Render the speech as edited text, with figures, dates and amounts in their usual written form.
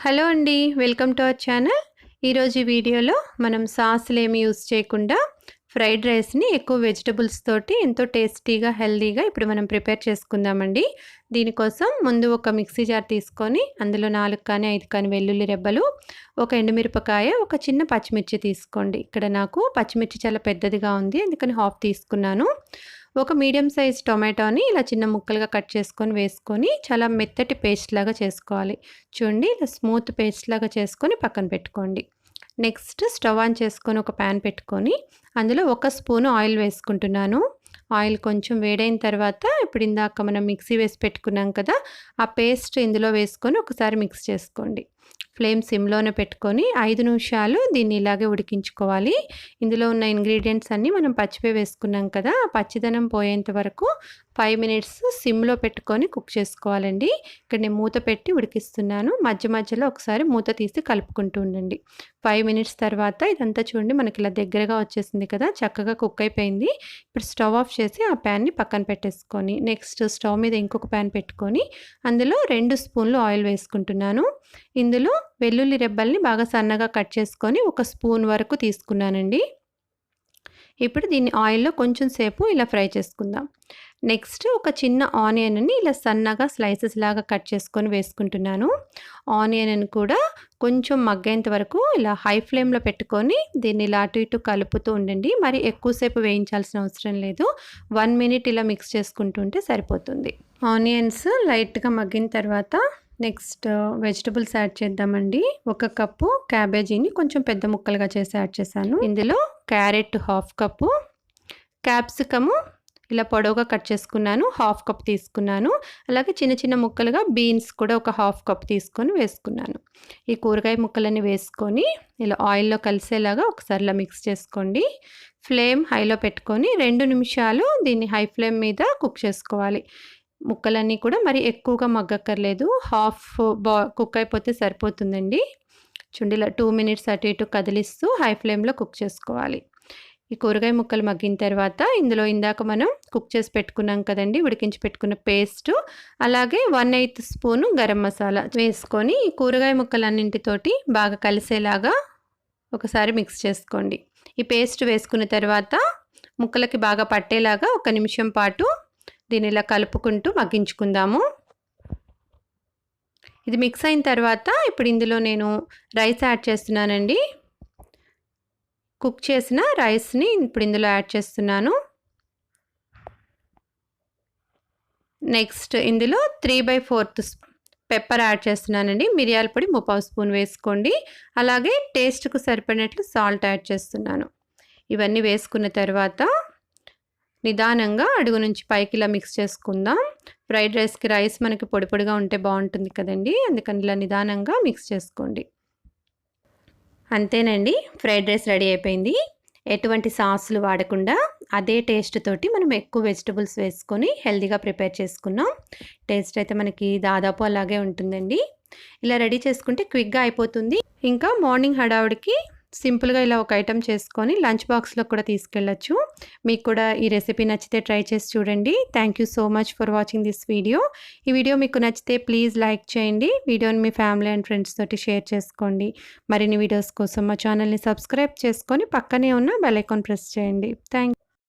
Hello అండి, welcome to our channel. ఈరోజు ఈ వీడియోలో మనం సాస్లు ఏమి యూస్ చేయకుండా ఫ్రైడ్ రైస్ని ఎక్కువ వెజిటబుల్స్ తోటి ఎంతో టేస్టీగా హెల్దీగా ఇప్పుడు మనం ప్రిపేర్ చేసుకుందామండి. దీనికోసం ముందు ఒక మిక్సీ జార్ తీసుకొని అందులో 4 కానీ 5 కానీ వెల్లుల్లి రెబ్బలు, ఒక ఎండుమిరపకాయ, ఒక చిన్న పచ్చిమిర్చి తీసుకోండి. ఇక్కడ నాకు పచ్చిమిర్చి చాలా పెద్దదిగా ఉంది, అందుకని హాఫ్ తీసుకున్నాను. ఒక మీడియం సైజ్ టొమాటోని ఇలా చిన్న ముక్కలుగా కట్ చేసుకొని వేసుకొని చాలా మెత్తటి పేస్ట్ లాగా చేసుకోవాలి. చూడండి, ఇలా స్మూత్ పేస్ట్ లాగా చేసుకొని పక్కన పెట్టుకోండి. నెక్స్ట్ స్టవ్ ఆన్ చేసుకొని ఒక ప్యాన్ పెట్టుకొని అందులో 1 స్పూను ఆయిల్ వేసుకుంటున్నాను. ఆయిల్ కొంచెం వేడైన తర్వాత ఇప్పుడు ఇందాక మనం మిక్సీ వేసి పెట్టుకున్నాం కదా, ఆ పేస్ట్ ఇందులో వేసుకొని ఒకసారి మిక్స్ చేసుకోండి. ఫ్లేమ్ సిమ్లోనే పెట్టుకొని 5 నిమిషాలు దీన్ని ఇలాగే ఉడికించుకోవాలి. ఇందులో ఉన్న ఇంగ్రీడియంట్స్ అన్నీ మనం పచ్చివే వేసుకున్నాం కదా, ఆ పచ్చిదనం పోయేంత వరకు 5 మినిట్స్ సిమ్లో పెట్టుకొని కుక్ చేసుకోవాలండి. ఇక్కడ నేను మూత పెట్టి ఉడికిస్తున్నాను. మధ్య మధ్యలో ఒకసారి మూత తీసి కలుపుకుంటూ ఉండండి. 5 మినిట్స్ తర్వాత ఇదంతా చూడండి మనకి ఇలా దగ్గరగా వచ్చేసింది కదా, చక్కగా కుక్ అయిపోయింది. ఇప్పుడు స్టవ్ ఆఫ్ చేసి ఆ ప్యాన్ని పక్కన పెట్టేసుకొని నెక్స్ట్ స్టవ్ మీద ఇంకొక ప్యాన్ పెట్టుకొని అందులో 2 స్పూన్లు ఆయిల్ వేసుకుంటున్నాను. ఇందులో వెల్లుల్లి రెబ్బల్ని బాగా సన్నగా కట్ చేసుకొని 1 స్పూన్ వరకు తీసుకున్నానండి. ఇప్పుడు దీన్ని ఆయిల్లో కొంచెం సేపు ఇలా ఫ్రై చేసుకుందాం. నెక్స్ట్ ఒక చిన్న ఆనియన్ని ఇలా సన్నగా స్లైసెస్ లాగా కట్ చేసుకొని వేసుకుంటున్నాను. ఆనియన్ కూడా కొంచెం మగ్గేంత వరకు ఇలా హై ఫ్లేమ్లో పెట్టుకొని దీన్ని ఇలా అటు ఇటు కలుపుతూ ఉండండి. మరి ఎక్కువసేపు వేయించాల్సిన అవసరం లేదు. 1 మినిట్ ఇలా మిక్స్ చేసుకుంటుంటే సరిపోతుంది. ఆనియన్స్ లైట్గా మగ్గిన తర్వాత నెక్స్ట్ వెజిటబుల్స్ యాడ్ చేద్దామండి. 1 కప్పు క్యాబేజీని కొంచెం పెద్ద ముక్కలుగా చేసి యాడ్ చేశాను. ఇందులో క్యారెట్ హాఫ్ కప్పు, క్యాప్సికము ఇలా పొడవుగా కట్ చేసుకున్నాను, హాఫ్ కప్ తీసుకున్నాను. అలాగే చిన్న చిన్న ముక్కలుగా బీన్స్ కూడా ఒక హాఫ్ కప్ తీసుకొని వేసుకున్నాను. ఈ కూరగాయ ముక్కలన్నీ వేసుకొని ఇలా ఆయిల్లో కలిసేలాగా ఒకసారి ఇలా మిక్స్ చేసుకోండి. ఫ్లేమ్ హైలో పెట్టుకొని 2 నిమిషాలు దీన్ని హై ఫ్లేమ్ మీద కుక్ చేసుకోవాలి. ముక్కలన్నీ కూడా మరి ఎక్కువగా మగ్గక్కర్లేదు, హాఫ్ కుక్ అయిపోతే సరిపోతుందండి. చూడండి, ఇలా 2 మినిట్స్ అటు ఇటు కదిలిస్తూ హై ఫ్లేమ్లో కుక్ చేసుకోవాలి. ఈ కూరగాయ ముక్కలు మగ్గిన తర్వాత ఇందులో ఇందాక మనం కుక్ చేసి పెట్టుకున్నాం కదండి, ఉడికించి పెట్టుకున్న పేస్ట్, అలాగే 1/8 స్పూను గరం మసాలా వేసుకొని ఈ కూరగాయ ముక్కలన్నింటితోటి బాగా కలిసేలాగా ఒకసారి మిక్స్ చేసుకోండి. ఈ పేస్ట్ వేసుకున్న తర్వాత ముక్కలకి బాగా పట్టేలాగా 1 నిమిషం పాటు దీన్ని ఇలా కలుపుకుంటూ మగ్గించుకుందాము. ఇది మిక్స్ అయిన తర్వాత ఇప్పుడు ఇందులో నేను రైస్ యాడ్ చేస్తున్నానండి. కుక్ చేసిన రైస్ని ఇప్పుడు ఇందులో యాడ్ చేస్తున్నాను. నెక్స్ట్ ఇందులో 3/4 పెప్పర్ యాడ్ చేస్తున్నానండి. మిరియాల పొడి 3/4 స్పూన్ వేసుకోండి. అలాగే టేస్ట్కు సరిపడినట్లు సాల్ట్ యాడ్ చేస్తున్నాను. ఇవన్నీ వేసుకున్న తర్వాత నిదానంగా అడుగు నుంచి పైకి ఇలా మిక్స్ చేసుకుందాం. ఫ్రైడ్ రైస్కి రైస్ మనకి పొడి పొడిగా ఉంటే బాగుంటుంది కదండి, అందుకని ఇలా నిదానంగా మిక్స్ చేసుకోండి. అంతేనండి, ఫ్రైడ్ రైస్ రెడీ అయిపోయింది. ఎటువంటి సాసులు వాడకుండా అదే టేస్ట్ తోటి మనం ఎక్కువ వెజిటబుల్స్ వేసుకొని హెల్తీగా ప్రిపేర్ చేసుకున్నాం. టేస్ట్ అయితే మనకి దాదాపు అలాగే ఉంటుందండి. ఇలా రెడీ చేసుకుంటే క్విక్గా అయిపోతుంది. ఇంకా మార్నింగ్ హడావుడికి సింపుల్గా ఇలా ఒక ఐటెం చేసుకొని లంచ్ బాక్స్లో కూడా తీసుకెళ్ళచ్చు. మీకు కూడా ఈ రెసిపీ నచ్చితే ట్రై చేసి చూడండి. Thank you so much for watching this video. ఈ వీడియో మీకు నచ్చితే ప్లీజ్ లైక్ చేయండి. వీడియోని మీ ఫ్యామిలీ అండ్ ఫ్రెండ్స్ తోటి షేర్ చేసుకోండి. మరిన్ని వీడియోస్ కోసం మా ఛానల్ని సబ్స్క్రైబ్ చేసుకొని పక్కనే ఉన్న బెల్ ఐకాన్ ప్రెస్ చేయండి. థ్యాంక్